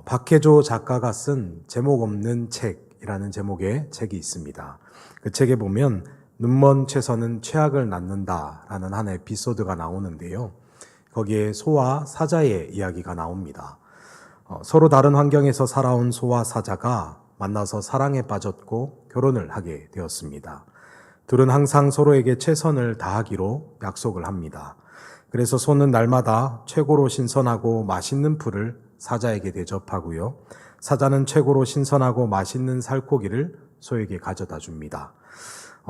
박혜조 작가가 쓴 제목 없는 책이라는 제목의 책이 있습니다. 그 책에 보면 눈먼 채선은 최악을 낳는다라는 한 에피소드가 나오는데요. 거기에 소와 사자의 이야기가 나옵니다. 서로 다른 환경에서 살아온 소와 사자가 만나서 사랑에 빠졌고 결혼을 하게 되었습니다. 둘은 항상 서로에게 최선을 다하기로 약속을 합니다. 그래서 소는 날마다 최고로 신선하고 맛있는 풀을 사자에게 대접하고요. 사자는 최고로 신선하고 맛있는 살코기를 소에게 가져다 줍니다.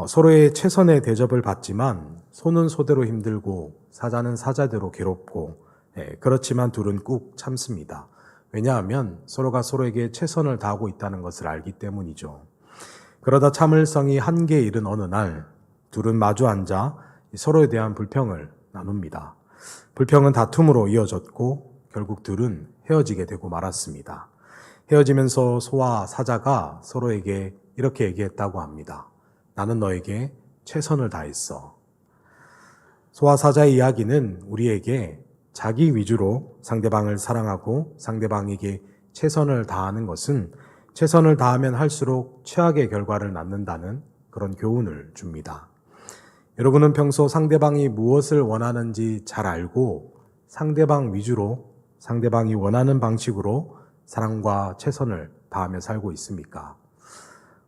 서로의 최선의 대접을 받지만 소는 소대로 힘들고 사자는 사자대로 괴롭고 그렇지만 둘은 꾹 참습니다. 왜냐하면 서로가 서로에게 최선을 다하고 있다는 것을 알기 때문이죠. 그러다 참을성이 한계에 이른 어느 날 둘은 마주 앉아 서로에 대한 불평을 나눕니다. 불평은 다툼으로 이어졌고 결국 둘은 헤어지게 되고 말았습니다. 헤어지면서 소와 사자가 서로에게 이렇게 얘기했다고 합니다. 나는 너에게 최선을 다했어. 소와 사자의 이야기는 우리에게 자기 위주로 상대방을 사랑하고 상대방에게 최선을 다하는 것은 최선을 다하면 할수록 최악의 결과를 낳는다는 그런 교훈을 줍니다. 여러분은 평소 상대방이 무엇을 원하는지 잘 알고 상대방 위주로 상대방이 원하는 방식으로 사랑과 최선을 다하며 살고 있습니까?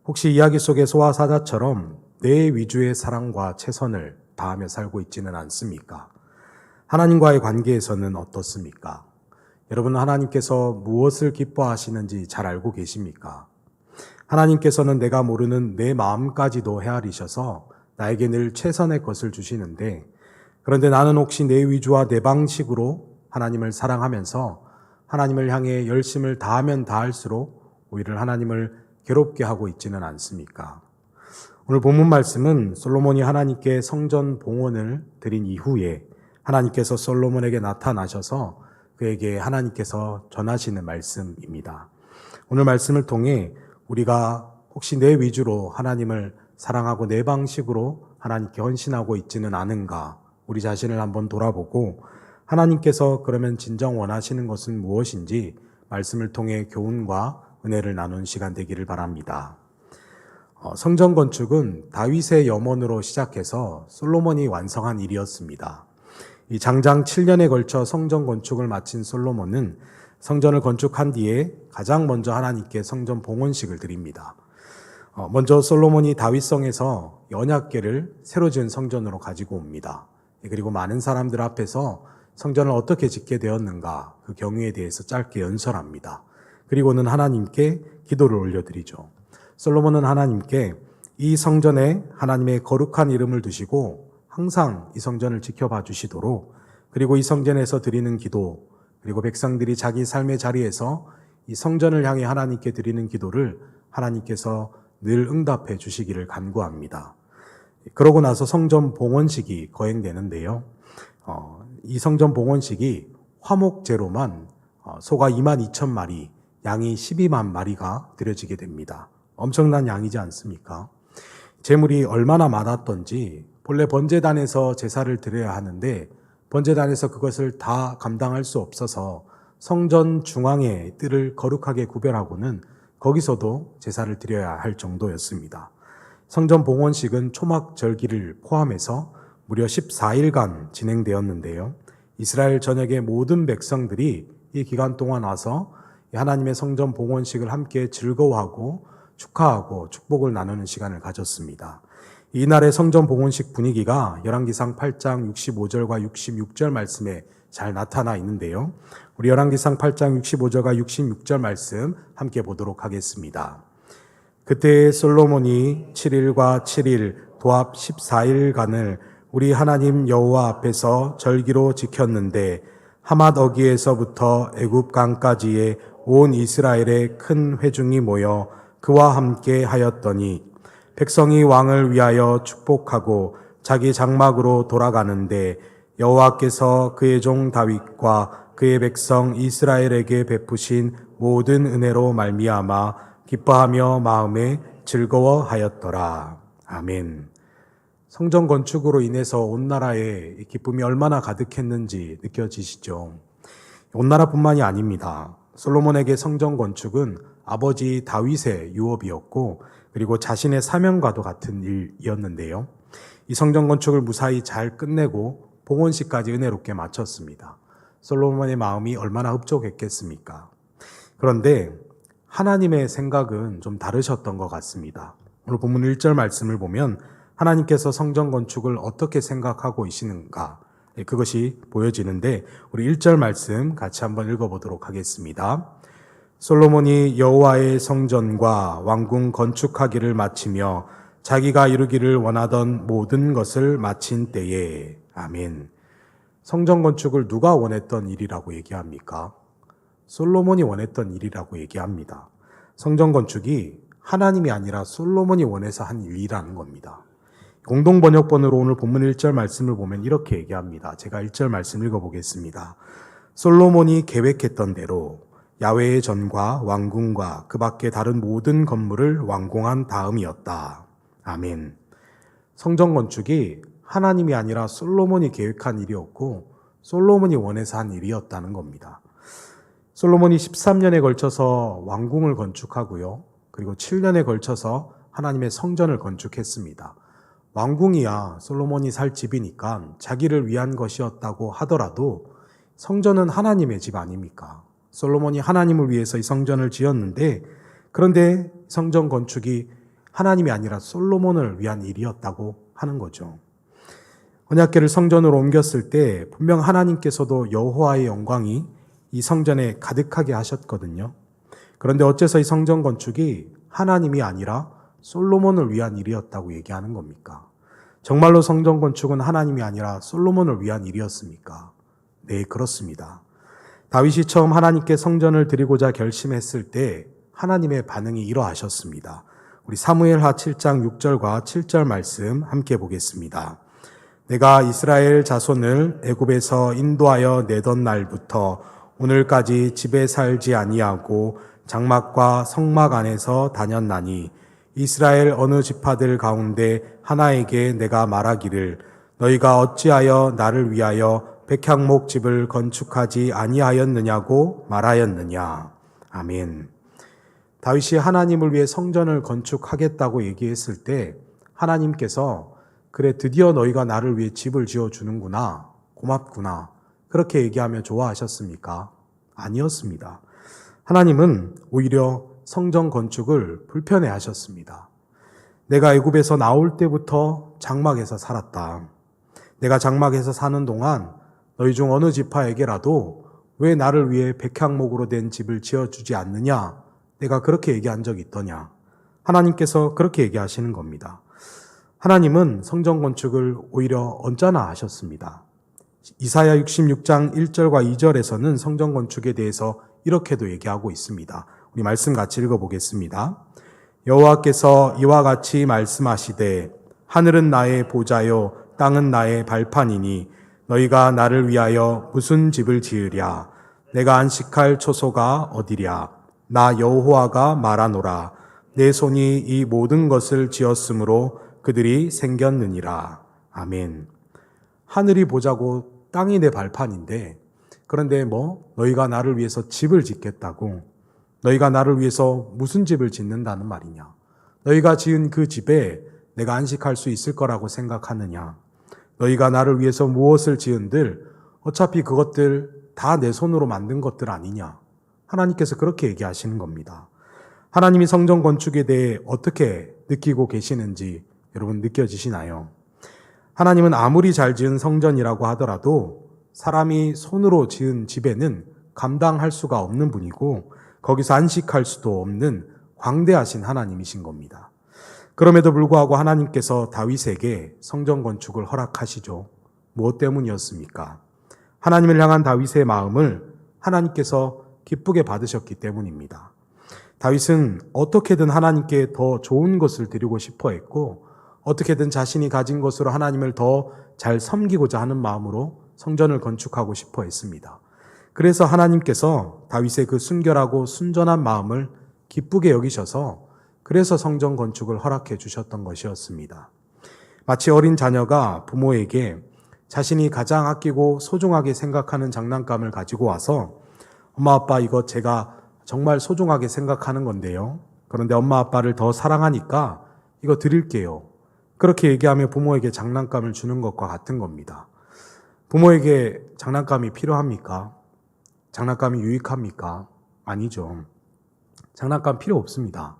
혹시 이야기 속의 소와 사자처럼 내 위주의 사랑과 최선을 다하며 살고 있지는 않습니까? 하나님과의 관계에서는 어떻습니까? 여러분은 하나님께서 무엇을 기뻐하시는지 잘 알고 계십니까? 하나님께서는 내가 모르는 내 마음까지도 헤아리셔서 나에게 늘 최선의 것을 주시는데, 그런데 나는 혹시 내 위주와 내 방식으로 하나님을 사랑하면서 하나님을 향해 열심을 다하면 다할수록 오히려 하나님을 괴롭게 하고 있지는 않습니까? 오늘 본문 말씀은 솔로몬이 하나님께 성전 봉헌을 드린 이후에 하나님께서 솔로몬에게 나타나셔서 그에게 하나님께서 전하시는 말씀입니다. 오늘 말씀을 통해 우리가 혹시 내 위주로 하나님을 사랑하고 내 방식으로 하나님께 헌신하고 있지는 않은가, 우리 자신을 한번 돌아보고 하나님께서 그러면 진정 원하시는 것은 무엇인지 말씀을 통해 교훈과 은혜를 나누는 시간 되기를 바랍니다. 성전 건축은 다윗의 염원으로 시작해서 솔로몬이 완성한 일이었습니다. 이 장장 7년에 걸쳐 성전 건축을 마친 솔로몬은 성전을 건축한 뒤에 가장 먼저 하나님께 성전 봉헌식을 드립니다. 먼저 솔로몬이 다윗성에서 언약궤를 새로 지은 성전으로 가지고 옵니다. 그리고 많은 사람들 앞에서 성전을 어떻게 짓게 되었는가, 그 경위에 대해서 짧게 연설합니다. 그리고는 하나님께 기도를 올려드리죠. 솔로몬은 하나님께 이 성전에 하나님의 거룩한 이름을 두시고 항상 이 성전을 지켜봐 주시도록, 그리고 이 성전에서 드리는 기도, 그리고 백성들이 자기 삶의 자리에서 이 성전을 향해 하나님께 드리는 기도를 하나님께서 늘 응답해 주시기를 간구합니다. 그러고 나서 성전 봉헌식이 거행되는데요. 이 성전 봉헌식이 화목제로만 소가 22,000마리, 양이 12만 마리가 드려지게 됩니다. 엄청난 양이지 않습니까? 제물이 얼마나 많았던지 본래 번제단에서 제사를 드려야 하는데 번제단에서 그것을 다 감당할 수 없어서 성전 중앙의 뜰을 거룩하게 구별하고는 거기서도 제사를 드려야 할 정도였습니다. 성전 봉헌식은 초막절기를 포함해서 무려 14일간 진행되었는데요. 이스라엘 전역의 모든 백성들이 이 기간 동안 와서 하나님의 성전 봉헌식을 함께 즐거워하고 축하하고 축복을 나누는 시간을 가졌습니다. 이날의 성전 봉헌식 분위기가 열왕기상 8장 65절과 66절 말씀에 잘 나타나 있는데요. 우리 열왕기상 8장 65절과 66절 말씀 함께 보도록 하겠습니다. 그때 솔로몬이 7일과 7일 도합 14일간을 우리 하나님 여호와 앞에서 절기로 지켰는데 하맛 어기에서부터 애굽 강까지의 온 이스라엘의 큰 회중이 모여 그와 함께 하였더니 백성이 왕을 위하여 축복하고 자기 장막으로 돌아가는데 여호와께서 그의 종 다윗과 그의 백성 이스라엘에게 베푸신 모든 은혜로 말미암아 기뻐하며 마음에 즐거워하였더라. 아멘. 성전 건축으로 인해서 온 나라에 기쁨이 얼마나 가득했는지 느껴지시죠? 온 나라뿐만이 아닙니다. 솔로몬에게 성전 건축은 아버지 다윗의 유업이었고 그리고 자신의 사명과도 같은 일이었는데요. 이 성전 건축을 무사히 잘 끝내고 봉헌식까지 은혜롭게 마쳤습니다. 솔로몬의 마음이 얼마나 흡족했겠습니까? 그런데 하나님의 생각은 좀 다르셨던 것 같습니다. 오늘 본문 1절 말씀을 보면 하나님께서 성전 건축을 어떻게 생각하고 계시는가 그것이 보여지는데 우리 1절 말씀 같이 한번 읽어보도록 하겠습니다. 솔로몬이 여호와의 성전과 왕궁 건축하기를 마치며 자기가 이루기를 원하던 모든 것을 마친 때에 아멘. 성전 건축을 누가 원했던 일이라고 얘기합니까? 솔로몬이 원했던 일이라고 얘기합니다. 성전 건축이 하나님이 아니라 솔로몬이 원해서 한 일이라는 겁니다. 공동번역본으로 오늘 본문 1절 말씀을 보면 이렇게 얘기합니다. 제가 1절 말씀 읽어보겠습니다. 솔로몬이 계획했던 대로 야훼의 전과 왕궁과 그 밖에 다른 모든 건물을 완공한 다음이었다. 아멘. 성전 건축이 하나님이 아니라 솔로몬이 계획한 일이었고 솔로몬이 원해서 한 일이었다는 겁니다. 솔로몬이 13년에 걸쳐서 왕궁을 건축하고요. 그리고 7년에 걸쳐서 하나님의 성전을 건축했습니다. 왕궁이야 솔로몬이 살 집이니까 자기를 위한 것이었다고 하더라도 성전은 하나님의 집 아닙니까? 솔로몬이 하나님을 위해서 이 성전을 지었는데 그런데 성전 건축이 하나님이 아니라 솔로몬을 위한 일이었다고 하는 거죠. 언약궤를 성전으로 옮겼을 때 분명 하나님께서도 여호와의 영광이 이 성전에 가득하게 하셨거든요. 그런데 어째서 이 성전 건축이 하나님이 아니라 솔로몬을 위한 일이었다고 얘기하는 겁니까? 정말로 성전 건축은 하나님이 아니라 솔로몬을 위한 일이었습니까? 네, 그렇습니다. 다윗이 처음 하나님께 성전을 드리고자 결심했을 때 하나님의 반응이 이러하셨습니다. 우리 사무엘하 7장 6절과 7절 말씀 함께 보겠습니다. 내가 이스라엘 자손을 애굽에서 인도하여 내던 날부터 오늘까지 집에 살지 아니하고 장막과 성막 안에서 다녔나니 이스라엘 어느 지파들 가운데 하나에게 내가 말하기를 너희가 어찌하여 나를 위하여 백향목 집을 건축하지 아니하였느냐고 말하였느냐. 아멘. 다윗이 하나님을 위해 성전을 건축하겠다고 얘기했을 때 하나님께서 그래 드디어 너희가 나를 위해 집을 지어주는구나. 고맙구나. 그렇게 얘기하며 좋아하셨습니까? 아니었습니다. 하나님은 오히려 성전 건축을 불편해 하셨습니다. 내가 애굽에서 나올 때부터 장막에서 살았다. 내가 장막에서 사는 동안 너희 중 어느 지파에게라도 왜 나를 위해 백향목으로 된 집을 지어주지 않느냐? 내가 그렇게 얘기한 적이 있더냐? 하나님께서 그렇게 얘기하시는 겁니다. 하나님은 성전 건축을 오히려 언짢아 하셨습니다. 이사야 66장 1절과 2절에서는 성전 건축에 대해서 이렇게도 얘기하고 있습니다. 우리 말씀 같이 읽어보겠습니다. 여호와께서 이와 같이 말씀하시되 하늘은 나의 보좌요 땅은 나의 발판이니 너희가 나를 위하여 무슨 집을 지으랴. 내가 안식할 초소가 어디랴. 나 여호와가 말하노라. 내 손이 이 모든 것을 지었으므로 그들이 생겼느니라. 아멘. 하늘이 보자고 땅이 내 발판인데 그런데 너희가 나를 위해서 집을 짓겠다고 너희가 나를 위해서 무슨 집을 짓는다는 말이냐. 너희가 지은 그 집에 내가 안식할 수 있을 거라고 생각하느냐. 너희가 나를 위해서 무엇을 지은들 어차피 그것들 다 내 손으로 만든 것들 아니냐. 하나님께서 그렇게 얘기하시는 겁니다. 하나님이 성전 건축에 대해 어떻게 느끼고 계시는지 여러분 느껴지시나요? 하나님은 아무리 잘 지은 성전이라고 하더라도 사람이 손으로 지은 집에는 감당할 수가 없는 분이고 거기서 안식할 수도 없는 광대하신 하나님이신 겁니다. 그럼에도 불구하고 하나님께서 다윗에게 성전 건축을 허락하시죠. 무엇 때문이었습니까? 하나님을 향한 다윗의 마음을 하나님께서 기쁘게 받으셨기 때문입니다. 다윗은 어떻게든 하나님께 더 좋은 것을 드리고 싶어 했고 어떻게든 자신이 가진 것으로 하나님을 더 잘 섬기고자 하는 마음으로 성전을 건축하고 싶어 했습니다. 그래서 하나님께서 다윗의 그 순결하고 순전한 마음을 기쁘게 여기셔서 그래서 성전 건축을 허락해 주셨던 것이었습니다. 마치 어린 자녀가 부모에게 자신이 가장 아끼고 소중하게 생각하는 장난감을 가지고 와서 엄마 아빠 이거 제가 정말 소중하게 생각하는 건데요. 그런데 엄마 아빠를 더 사랑하니까 이거 드릴게요. 그렇게 얘기하며 부모에게 장난감을 주는 것과 같은 겁니다. 부모에게 장난감이 필요합니까? 장난감이 유익합니까? 아니죠. 장난감 필요 없습니다.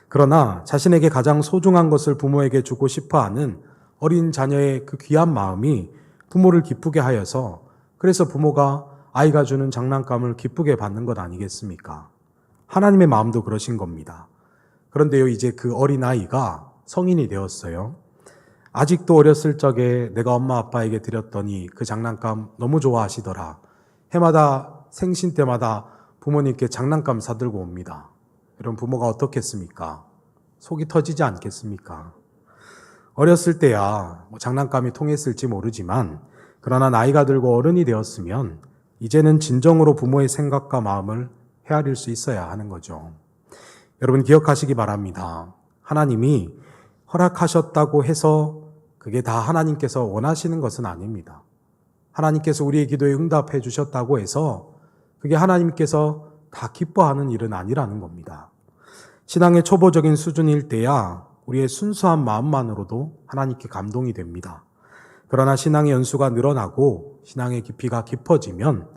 그러나 자신에게 가장 소중한 것을 부모에게 주고 싶어 하는 어린 자녀의 그 귀한 마음이 부모를 기쁘게 하여서 그래서 부모가 아이가 주는 장난감을 기쁘게 받는 것 아니겠습니까? 하나님의 마음도 그러신 겁니다. 그런데요, 이제 그 어린 아이가 성인이 되었어요. 아직도 어렸을 적에 내가 엄마 아빠에게 드렸더니 그 장난감 너무 좋아하시더라. 해마다 생신 때마다 부모님께 장난감 사들고 옵니다. 여러분 부모가 어떻겠습니까? 속이 터지지 않겠습니까? 어렸을 때야 장난감이 통했을지 모르지만 그러나 나이가 들고 어른이 되었으면 이제는 진정으로 부모의 생각과 마음을 헤아릴 수 있어야 하는 거죠. 여러분 기억하시기 바랍니다. 하나님이 허락하셨다고 해서 그게 다 하나님께서 원하시는 것은 아닙니다. 하나님께서 우리의 기도에 응답해 주셨다고 해서 그게 하나님께서 다 기뻐하는 일은 아니라는 겁니다. 신앙의 초보적인 수준일 때야 우리의 순수한 마음만으로도 하나님께 감동이 됩니다. 그러나 신앙의 연수가 늘어나고 신앙의 깊이가 깊어지면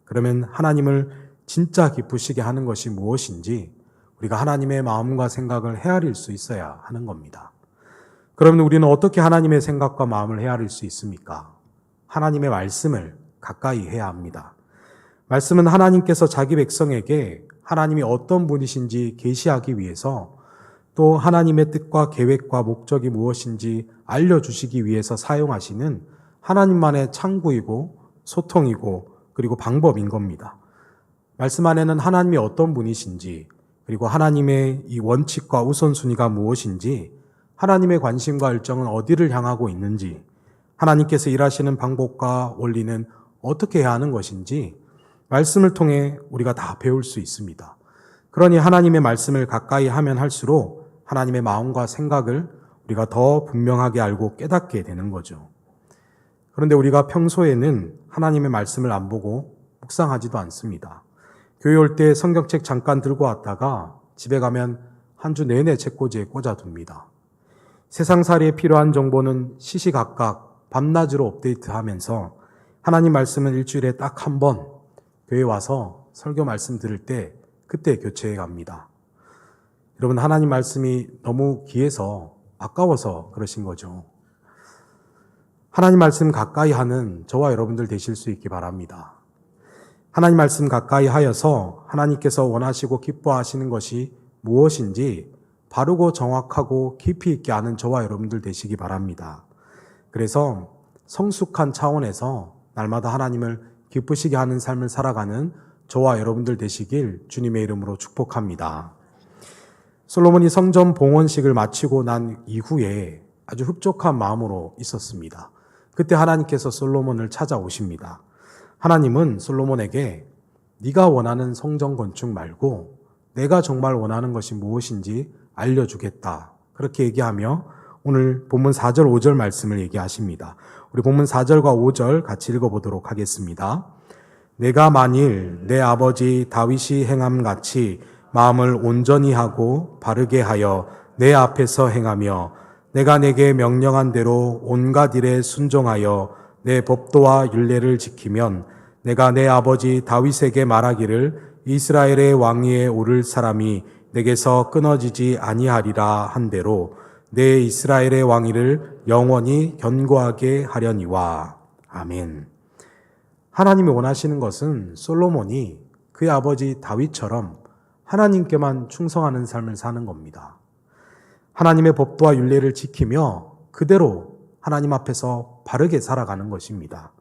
그러면 하나님을 진짜 기쁘시게 하는 것이 무엇인지 우리가 하나님의 마음과 생각을 헤아릴 수 있어야 하는 겁니다. 그러면 우리는 어떻게 하나님의 생각과 마음을 헤아릴 수 있습니까? 하나님의 말씀을 가까이 해야 합니다. 말씀은 하나님께서 자기 백성에게 하나님이 어떤 분이신지 계시하기 위해서 또 하나님의 뜻과 계획과 목적이 무엇인지 알려주시기 위해서 사용하시는 하나님만의 창구이고 소통이고 그리고 방법인 겁니다. 말씀 안에는 하나님이 어떤 분이신지 그리고 하나님의 이 원칙과 우선순위가 무엇인지 하나님의 관심과 열정은 어디를 향하고 있는지 하나님께서 일하시는 방법과 원리는 어떻게 해야 하는 것인지 말씀을 통해 우리가 다 배울 수 있습니다. 그러니 하나님의 말씀을 가까이 하면 할수록 하나님의 마음과 생각을 우리가 더 분명하게 알고 깨닫게 되는 거죠. 그런데 우리가 평소에는 하나님의 말씀을 안 보고 묵상하지도 않습니다. 교회 올 때 성경책 잠깐 들고 왔다가 집에 가면 한 주 내내 책꽂이에 꽂아둡니다. 세상살이에 필요한 정보는 시시각각 밤낮으로 업데이트하면서 하나님 말씀은 일주일에 딱 한 번 교회 와서 설교 말씀 들을 때 그때 교체해 갑니다. 여러분 하나님 말씀이 너무 귀해서 아까워서 그러신 거죠. 하나님 말씀 가까이 하는 저와 여러분들 되실 수 있기 바랍니다. 하나님 말씀 가까이 하여서 하나님께서 원하시고 기뻐하시는 것이 무엇인지 바르고 정확하고 깊이 있게 아는 저와 여러분들 되시기 바랍니다. 그래서 성숙한 차원에서 날마다 하나님을 기쁘시게 하는 삶을 살아가는 저와 여러분들 되시길 주님의 이름으로 축복합니다. 솔로몬이 성전 봉헌식을 마치고 난 이후에 아주 흡족한 마음으로 있었습니다. 그때 하나님께서 솔로몬을 찾아오십니다. 하나님은 솔로몬에게 네가 원하는 성전 건축 말고 내가 정말 원하는 것이 무엇인지 알려주겠다. 그렇게 얘기하며 오늘 본문 4절 5절 말씀을 얘기하십니다. 우리 본문 4절과 5절 같이 읽어보도록 하겠습니다. 내가 만일 내 아버지 다윗이 행함같이 마음을 온전히 하고 바르게 하여 내 앞에서 행하며 내가 내게 명령한 대로 온갖 일에 순종하여 내 법도와 율례를 지키면 내가 내 아버지 다윗에게 말하기를 이스라엘의 왕위에 오를 사람이 내게서 끊어지지 아니하리라 한 대로 내 이스라엘의 왕위를 영원히 견고하게 하려니와. 아멘. 하나님이 원하시는 것은 솔로몬이 그의 아버지 다윗처럼 하나님께만 충성하는 삶을 사는 겁니다. 하나님의 법도와 율례를 지키며 그대로 하나님 앞에서 바르게 살아가는 것입니다.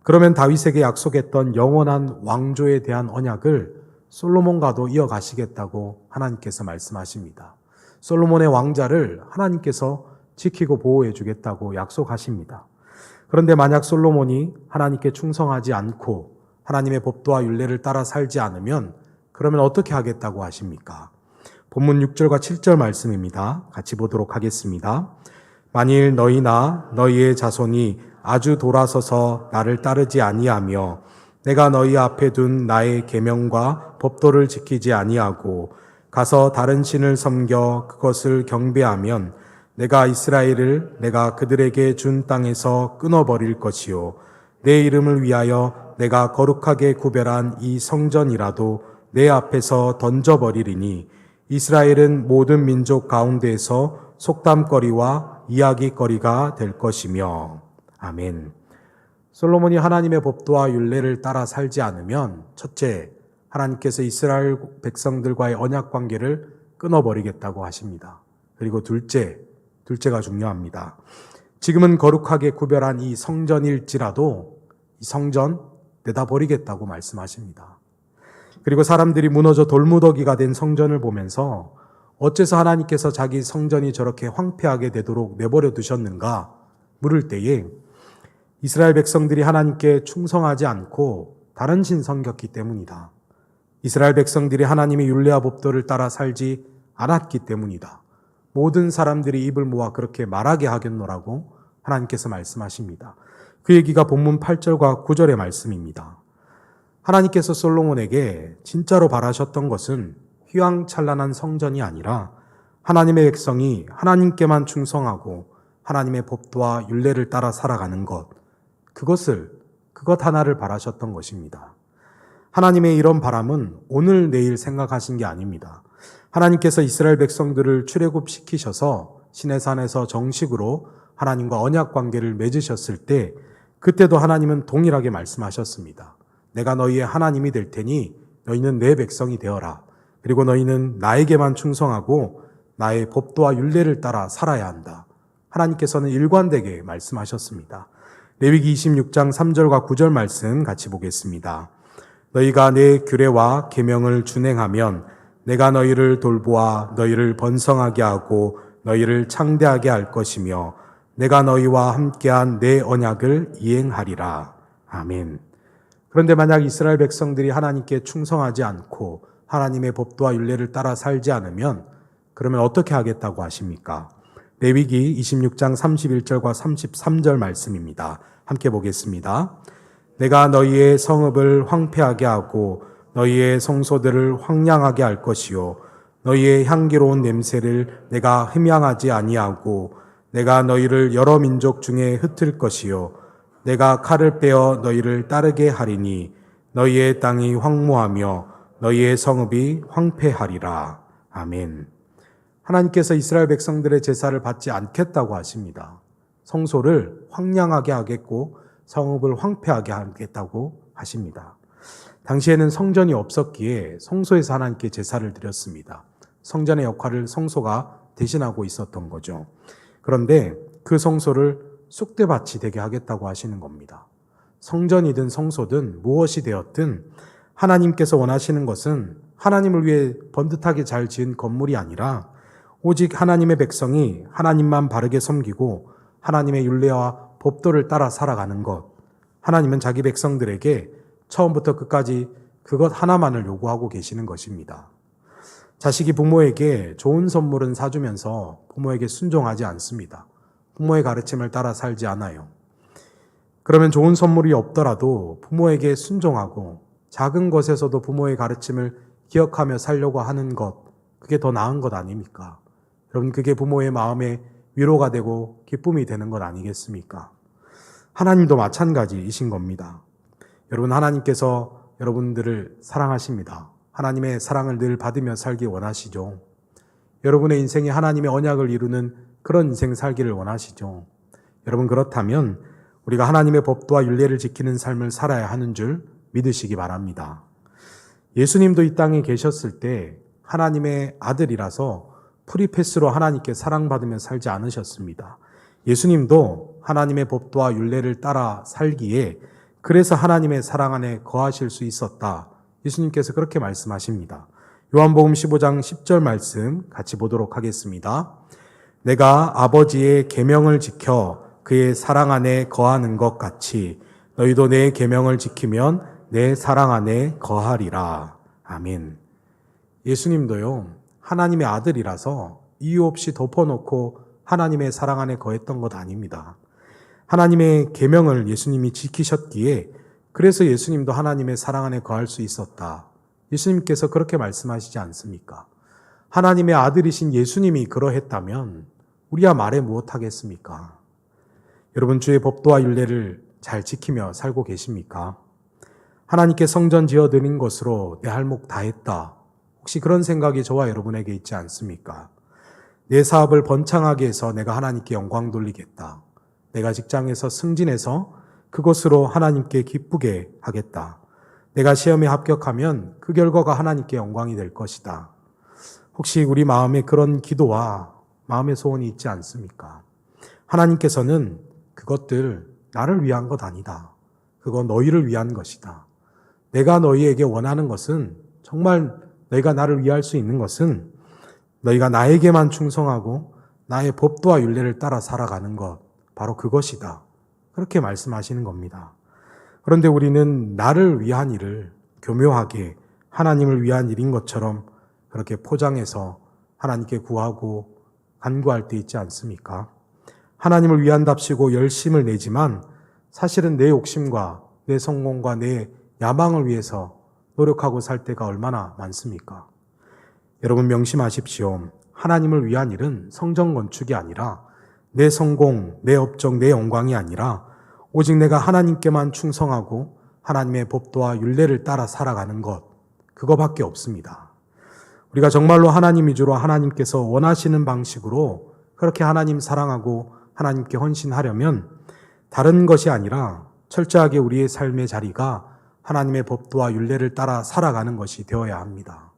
그러면 다윗에게 약속했던 영원한 왕조에 대한 언약을 솔로몬과도 이어가시겠다고 하나님께서 말씀하십니다. 솔로몬의 왕자를 하나님께서 지키고 보호해 주겠다고 약속하십니다. 그런데 만약 솔로몬이 하나님께 충성하지 않고 하나님의 법도와 율례를 따라 살지 않으면 그러면 어떻게 하겠다고 하십니까? 본문 6절과 7절 말씀입니다. 같이 보도록 하겠습니다. 만일 너희나 너희의 자손이 아주 돌아서서 나를 따르지 아니하며 내가 너희 앞에 둔 나의 계명과 법도를 지키지 아니하고 가서 다른 신을 섬겨 그것을 경배하면 내가 이스라엘을 내가 그들에게 준 땅에서 끊어버릴 것이요 내 이름을 위하여 내가 거룩하게 구별한 이 성전이라도 내 앞에서 던져버리리니 이스라엘은 모든 민족 가운데에서 속담거리와 이야기거리가 될 것이며. 아멘. 솔로몬이 하나님의 법도와 율례를 따라 살지 않으면 첫째, 하나님께서 이스라엘 백성들과의 언약 관계를 끊어버리겠다고 하십니다. 그리고 둘째가 중요합니다. 지금은 거룩하게 구별한 이 성전일지라도 이 성전 내다 버리겠다고 말씀하십니다. 그리고 사람들이 무너져 돌무더기가 된 성전을 보면서 어째서 하나님께서 자기 성전이 저렇게 황폐하게 되도록 내버려 두셨는가 물을 때에 이스라엘 백성들이 하나님께 충성하지 않고 다른 신 섬겼기 때문이다. 이스라엘 백성들이 하나님의 율례와 법도를 따라 살지 않았기 때문이다. 모든 사람들이 입을 모아 그렇게 말하게 하겠노라고 하나님께서 말씀하십니다. 그 얘기가 본문 8절과 9절의 말씀입니다. 하나님께서 솔로몬에게 진짜로 바라셨던 것은 휘황찬란한 성전이 아니라 하나님의 백성이 하나님께만 충성하고 하나님의 법도와 율례를 따라 살아가는 것, 그것 하나를 바라셨던 것입니다. 하나님의 이런 바람은 오늘 내일 생각하신 게 아닙니다. 하나님께서 이스라엘 백성들을 출애굽시키셔서 시내산에서 정식으로 하나님과 언약 관계를 맺으셨을 때 그때도 하나님은 동일하게 말씀하셨습니다. 내가 너희의 하나님이 될 테니 너희는 내 백성이 되어라. 그리고 너희는 나에게만 충성하고 나의 법도와 율례를 따라 살아야 한다. 하나님께서는 일관되게 말씀하셨습니다. 레위기 26장 3절과 9절 말씀 같이 보겠습니다. 너희가 내 규례와 계명을 준행하면 내가 너희를 돌보아 너희를 번성하게 하고 너희를 창대하게 할 것이며 내가 너희와 함께한 내 언약을 이행하리라. 아멘. 그런데 만약 이스라엘 백성들이 하나님께 충성하지 않고 하나님의 법도와 율례를 따라 살지 않으면 그러면 어떻게 하겠다고 하십니까? 레위기 26장 31절과 33절 말씀입니다. 함께 보겠습니다. 내가 너희의 성읍을 황폐하게 하고 너희의 성소들을 황량하게 할 것이요 너희의 향기로운 냄새를 내가 흠양하지 아니하고 내가 너희를 여러 민족 중에 흩을 것이요 내가 칼을 빼어 너희를 따르게 하리니 너희의 땅이 황무하며 너희의 성읍이 황폐하리라. 아멘. 하나님께서 이스라엘 백성들의 제사를 받지 않겠다고 하십니다. 성소를 황량하게 하겠고 성읍을 황폐하게 하겠다고 하십니다. 당시에는 성전이 없었기에 성소에서 하나님께 제사를 드렸습니다. 성전의 역할을 성소가 대신하고 있었던 거죠. 그런데 그 성소를 쑥대밭이 되게 하겠다고 하시는 겁니다. 성전이든 성소든 무엇이 되었든 하나님께서 원하시는 것은 하나님을 위해 번듯하게 잘 지은 건물이 아니라 오직 하나님의 백성이 하나님만 바르게 섬기고 하나님의 율례와 법도를 따라 살아가는 것. 하나님은 자기 백성들에게 처음부터 끝까지 그것 하나만을 요구하고 계시는 것입니다. 자식이 부모에게 좋은 선물은 사주면서 부모에게 순종하지 않습니다. 부모의 가르침을 따라 살지 않아요. 그러면 좋은 선물이 없더라도 부모에게 순종하고 작은 것에서도 부모의 가르침을 기억하며 살려고 하는 것, 그게 더 나은 것 아닙니까? 여러분, 그게 부모의 마음에 위로가 되고 기쁨이 되는 것 아니겠습니까? 하나님도 마찬가지이신 겁니다. 여러분, 하나님께서 여러분들을 사랑하십니다. 하나님의 사랑을 늘 받으며 살기 원하시죠. 여러분의 인생이 하나님의 언약을 이루는 그런 인생 살기를 원하시죠. 여러분, 그렇다면 우리가 하나님의 법도와 율례를 지키는 삶을 살아야 하는 줄 믿으시기 바랍니다. 예수님도 이 땅에 계셨을 때 하나님의 아들이라서 프리패스로 하나님께 사랑받으며 살지 않으셨습니다. 예수님도 하나님의 법도와 율례를 따라 살기에 그래서 하나님의 사랑 안에 거하실 수 있었다. 예수님께서 그렇게 말씀하십니다. 요한복음 15장 10절 말씀 같이 보도록 하겠습니다. 내가 아버지의 계명을 지켜 그의 사랑 안에 거하는 것 같이 너희도 내 계명을 지키면 내 사랑 안에 거하리라. 아멘. 예수님도요, 하나님의 아들이라서 이유 없이 덮어놓고 하나님의 사랑 안에 거했던 것 아닙니다. 하나님의 계명을 예수님이 지키셨기에 그래서 예수님도 하나님의 사랑 안에 거할 수 있었다. 예수님께서 그렇게 말씀하시지 않습니까? 하나님의 아들이신 예수님이 그러했다면 우리야 말해 무엇하겠습니까? 여러분, 주의 법도와 율례를 잘 지키며 살고 계십니까? 하나님께 성전 지어드린 것으로 내 할 목 다 했다. 혹시 그런 생각이 저와 여러분에게 있지 않습니까? 내 사업을 번창하게 해서 내가 하나님께 영광 돌리겠다. 내가 직장에서 승진해서 그것으로 하나님께 기쁘게 하겠다. 내가 시험에 합격하면 그 결과가 하나님께 영광이 될 것이다. 혹시 우리 마음에 그런 기도와 마음의 소원이 있지 않습니까? 하나님께서는 그것들 나를 위한 것 아니다. 그거 너희를 위한 것이다. 내가 너희에게 원하는 것은, 정말 너희가 나를 위할 수 있는 것은 너희가 나에게만 충성하고 나의 법도와 율례를 따라 살아가는 것, 바로 그것이다. 그렇게 말씀하시는 겁니다. 그런데 우리는 나를 위한 일을 교묘하게 하나님을 위한 일인 것처럼 그렇게 포장해서 하나님께 구하고 간구할 때 있지 않습니까? 하나님을 위한답시고 열심을 내지만 사실은 내 욕심과 내 성공과 내 야망을 위해서 노력하고 살 때가 얼마나 많습니까? 여러분, 명심하십시오. 하나님을 위한 일은 성전 건축이 아니라 내 성공, 내 업적, 내 영광이 아니라 오직 내가 하나님께만 충성하고 하나님의 법도와 율례를 따라 살아가는 것, 그거밖에 없습니다. 우리가 정말로 하나님 위주로 하나님께서 원하시는 방식으로 그렇게 하나님 사랑하고 하나님께 헌신하려면 다른 것이 아니라 철저하게 우리의 삶의 자리가 하나님의 법도와 율례를 따라 살아가는 것이 되어야 합니다.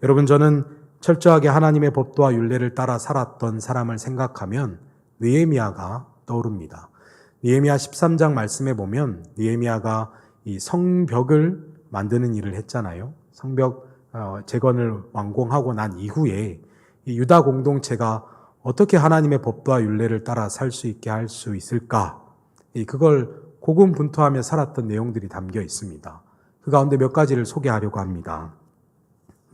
여러분, 저는 철저하게 하나님의 법도와 율례를 따라 살았던 사람을 생각하면 느헤미야가 떠오릅니다. 느헤미야 13장 말씀에 보면 느헤미야가 이 성벽을 만드는 일을 했잖아요. 성벽 재건을 완공하고 난 이후에 이 유다 공동체가 어떻게 하나님의 법도와 율례를 따라 살 수 있게 할 수 있을까? 그걸 고군분투하며 살았던 내용들이 담겨 있습니다. 그 가운데 몇 가지를 소개하려고 합니다.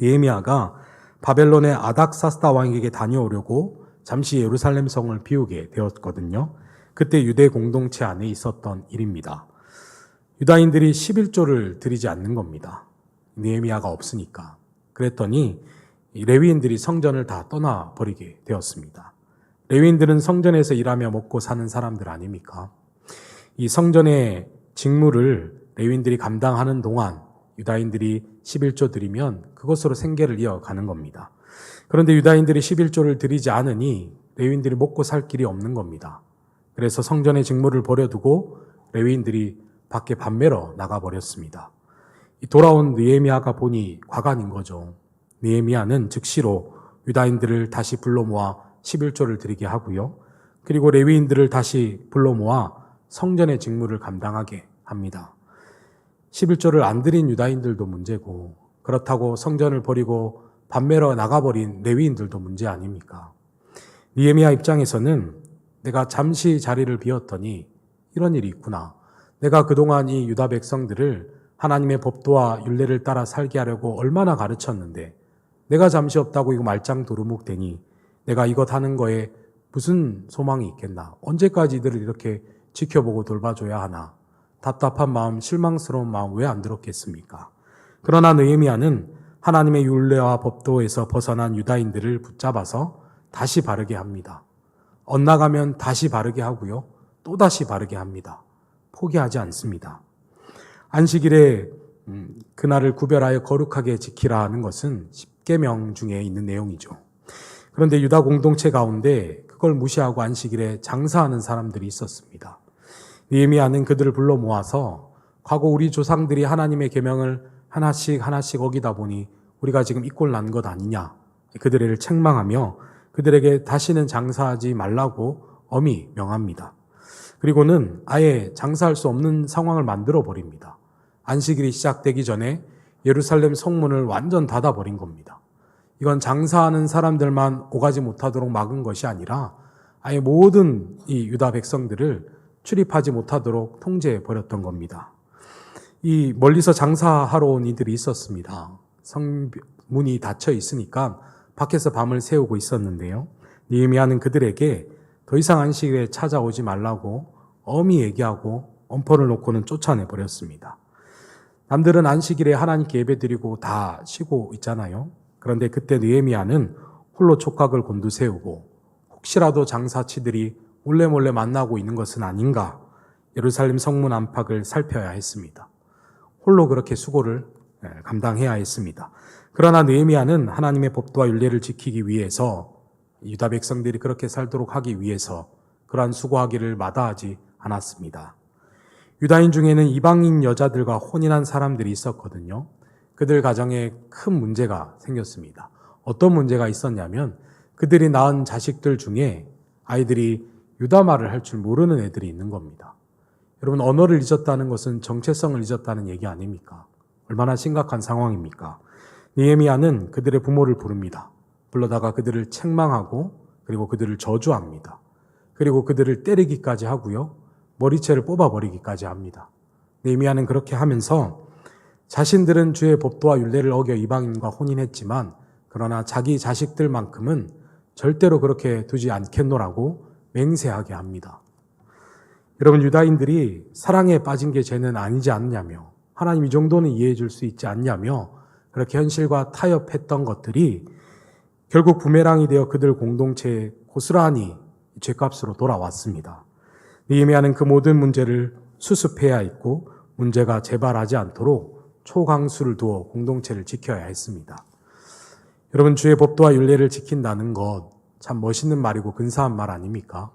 느헤미야가 바벨론의 아닥사스다 왕에게 다녀오려고 잠시 예루살렘 성을 비우게 되었거든요. 그때 유대 공동체 안에 있었던 일입니다. 유다인들이 11조를 드리지 않는 겁니다. 느헤미야가 없으니까. 그랬더니 레위인들이 성전을 다 떠나버리게 되었습니다. 레위인들은 성전에서 일하며 먹고 사는 사람들 아닙니까? 이 성전의 직무를 레위인들이 감당하는 동안 유다인들이 11조 드리면 그것으로 생계를 이어가는 겁니다. 그런데 유다인들이 11조를 드리지 않으니 레위인들이 먹고 살 길이 없는 겁니다. 그래서 성전의 직무를 버려두고 레위인들이 밖에 밥 매러 나가버렸습니다. 돌아온 느헤미야가 보니 과간인 거죠. 느헤미야는 즉시로 유다인들을 다시 불러 모아 11조를 드리게 하고요. 그리고 레위인들을 다시 불러 모아 성전의 직무를 감당하게 합니다. 11조를 안 드린 유다인들도 문제고, 그렇다고 성전을 버리고 밥 매러 나가버린 레위인들도 문제 아닙니까? 느헤미야 입장에서는 내가 잠시 자리를 비웠더니 이런 일이 있구나. 내가 그동안 이 유다 백성들을 하나님의 법도와 율례를 따라 살게 하려고 얼마나 가르쳤는데 내가 잠시 없다고 이거 말짱 도루묵 되니 내가 이것 하는 거에 무슨 소망이 있겠나? 언제까지 이들을 이렇게 지켜보고 돌봐줘야 하나? 답답한 마음, 실망스러운 마음 왜 안 들었겠습니까? 그러나 느헤미야는 하나님의 율례와 법도에서 벗어난 유다인들을 붙잡아서 다시 바르게 합니다. 엇나가면 다시 바르게 하고요. 또다시 바르게 합니다. 포기하지 않습니다. 안식일에 그날을 구별하여 거룩하게 지키라 하는 것은 10계명 중에 있는 내용이죠. 그런데 유다 공동체 가운데 그걸 무시하고 안식일에 장사하는 사람들이 있었습니다. 느헤미야는 그들을 불러 모아서 과거 우리 조상들이 하나님의 계명을 하나씩 어기다 보니 우리가 지금 이 꼴 난 것 아니냐, 그들을 책망하며 그들에게 다시는 장사하지 말라고 엄히 명합니다. 그리고는 아예 장사할 수 없는 상황을 만들어 버립니다. 안식일이 시작되기 전에 예루살렘 성문을 완전 닫아버린 겁니다. 이건 장사하는 사람들만 오가지 못하도록 막은 것이 아니라 아예 모든 이 유다 백성들을 출입하지 못하도록 통제해 버렸던 겁니다. 이 멀리서 장사하러 온 이들이 있었습니다. 성문이 닫혀 있으니까 밖에서 밤을 새우고 있었는데요. 느헤미야는 그들에게 더 이상 안식일에 찾아오지 말라고 엄히 얘기하고 엄포를 놓고는 쫓아내버렸습니다. 남들은 안식일에 하나님께 예배드리고 다 쉬고 있잖아요. 그런데 그때 느헤미야는 홀로 촉각을 곤두세우고 혹시라도 장사치들이 몰래 만나고 있는 것은 아닌가 예루살렘 성문 안팎을 살펴야 했습니다. 홀로 그렇게 수고를 감당해야 했습니다. 그러나 느헤미야는 하나님의 법도와 율례를 지키기 위해서 유다 백성들이 그렇게 살도록 하기 위해서 그러한 수고하기를 마다하지 않았습니다. 유다인 중에는 이방인 여자들과 혼인한 사람들이 있었거든요. 그들 가정에 큰 문제가 생겼습니다. 어떤 문제가 있었냐면 그들이 낳은 자식들 중에 아이들이 유다 말을 할 줄 모르는 애들이 있는 겁니다. 여러분, 언어를 잊었다는 것은 정체성을 잊었다는 얘기 아닙니까? 얼마나 심각한 상황입니까? 느헤미야는 그들의 부모를 부릅니다. 불러다가 그들을 책망하고 그리고 그들을 저주합니다. 그리고 그들을 때리기까지 하고요. 머리채를 뽑아버리기까지 합니다. 느헤미야는 그렇게 하면서 자신들은 주의 법도와 율례를 어겨 이방인과 혼인했지만 그러나 자기 자식들만큼은 절대로 그렇게 두지 않겠노라고 맹세하게 합니다. 여러분, 유다인들이 사랑에 빠진 게 죄는 아니지 않냐며 하나님 이 정도는 이해해 줄 수 있지 않냐며 그렇게 현실과 타협했던 것들이 결국 부메랑이 되어 그들 공동체에 고스란히 죄값으로 돌아왔습니다. 느헤미야는 그 모든 문제를 수습해야 했고 문제가 재발하지 않도록 초강수를 두어 공동체를 지켜야 했습니다. 여러분, 주의 법도와 율례를 지킨다는 것 참 멋있는 말이고 근사한 말 아닙니까?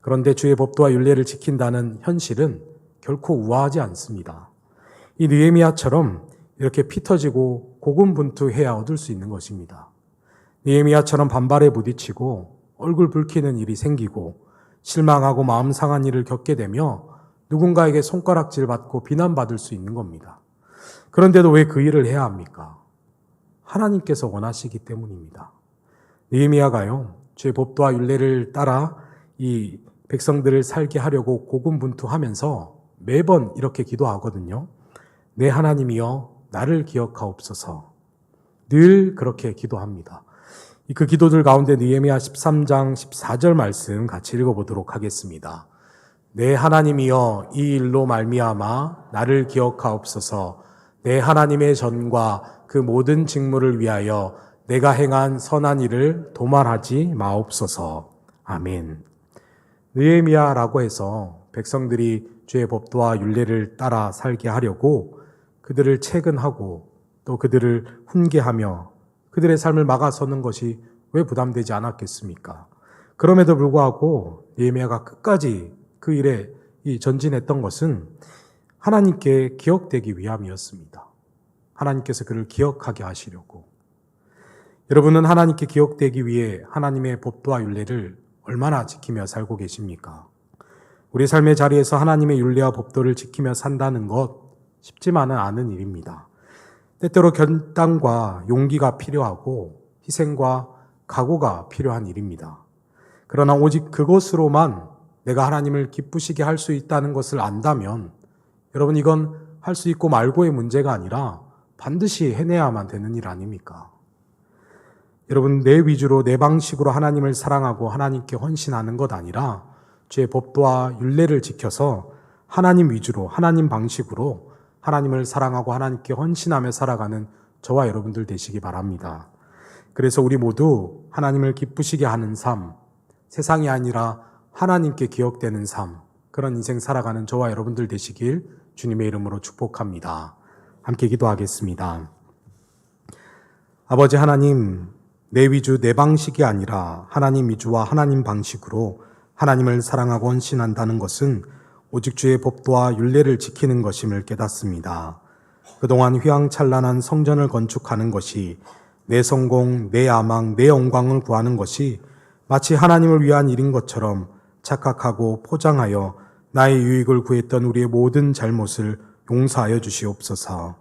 그런데 주의 법도와 율례를 지킨다는 현실은 결코 우아하지 않습니다. 이 느헤미야처럼 이렇게 피 터지고 고군분투해야 얻을 수 있는 것입니다. 느헤미야처럼 반발에 부딪히고 얼굴 붉히는 일이 생기고 실망하고 마음 상한 일을 겪게 되며 누군가에게 손가락질 받고 비난받을 수 있는 겁니다. 그런데도 왜 그 일을 해야 합니까? 하나님께서 원하시기 때문입니다. 느헤미야가요, 주의 법도와 율례를 따라 이 백성들을 살게 하려고 고군분투하면서 매번 이렇게 기도하거든요. 내 하나님이여 나를 기억하옵소서. 늘 그렇게 기도합니다. 그 기도들 가운데 느헤미야 13장 14절 말씀 같이 읽어보도록 하겠습니다. 내 하나님이여 이 일로 말미암아 나를 기억하옵소서. 내 하나님의 전과 그 모든 직무를 위하여 내가 행한 선한 일을 도말하지 마옵소서. 아멘. 느헤미야라고 해서 백성들이 주의 법도와 율례를 따라 살게 하려고 그들을 채근하고 또 그들을 훈계하며 그들의 삶을 막아서는 것이 왜 부담되지 않았겠습니까? 그럼에도 불구하고 느헤미야가 끝까지 그 일에 전진했던 것은 하나님께 기억되기 위함이었습니다. 하나님께서 그를 기억하게 하시려고. 여러분은 하나님께 기억되기 위해 하나님의 법도와 율례를 얼마나 지키며 살고 계십니까? 우리 삶의 자리에서 하나님의 율례와 법도를 지키며 산다는 것 쉽지만은 않은 일입니다. 때때로 결단과 용기가 필요하고 희생과 각오가 필요한 일입니다. 그러나 오직 그것으로만 내가 하나님을 기쁘시게 할 수 있다는 것을 안다면 여러분, 이건 할 수 있고 말고의 문제가 아니라 반드시 해내야만 되는 일 아닙니까? 여러분, 내 위주로 내 방식으로 하나님을 사랑하고 하나님께 헌신하는 것 아니라 주의 법도와 율례를 지켜서 하나님 위주로 하나님 방식으로 하나님을 사랑하고 하나님께 헌신하며 살아가는 저와 여러분들 되시기 바랍니다. 그래서 우리 모두 하나님을 기쁘시게 하는 삶, 세상이 아니라 하나님께 기억되는 삶, 그런 인생 살아가는 저와 여러분들 되시길 주님의 이름으로 축복합니다. 함께 기도하겠습니다. 아버지 하나님, 내 위주 내 방식이 아니라 하나님 위주와 하나님 방식으로 하나님을 사랑하고 헌신한다는 것은 오직 주의 법도와 율례를 지키는 것임을 깨닫습니다. 그동안 휘황찬란한 성전을 건축하는 것이 내 성공, 내 야망, 내 영광을 구하는 것이 마치 하나님을 위한 일인 것처럼 착각하고 포장하여 나의 유익을 구했던 우리의 모든 잘못을 용서하여 주시옵소서.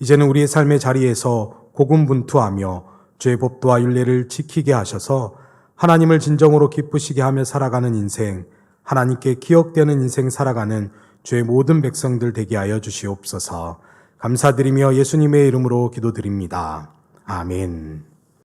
이제는 우리의 삶의 자리에서 고군분투하며 주의 법도와 율례를 지키게 하셔서 하나님을 진정으로 기쁘시게 하며 살아가는 인생, 하나님께 기억되는 인생 살아가는 주의 모든 백성들 되게 하여 주시옵소서. 감사드리며 예수님의 이름으로 기도드립니다. 아멘.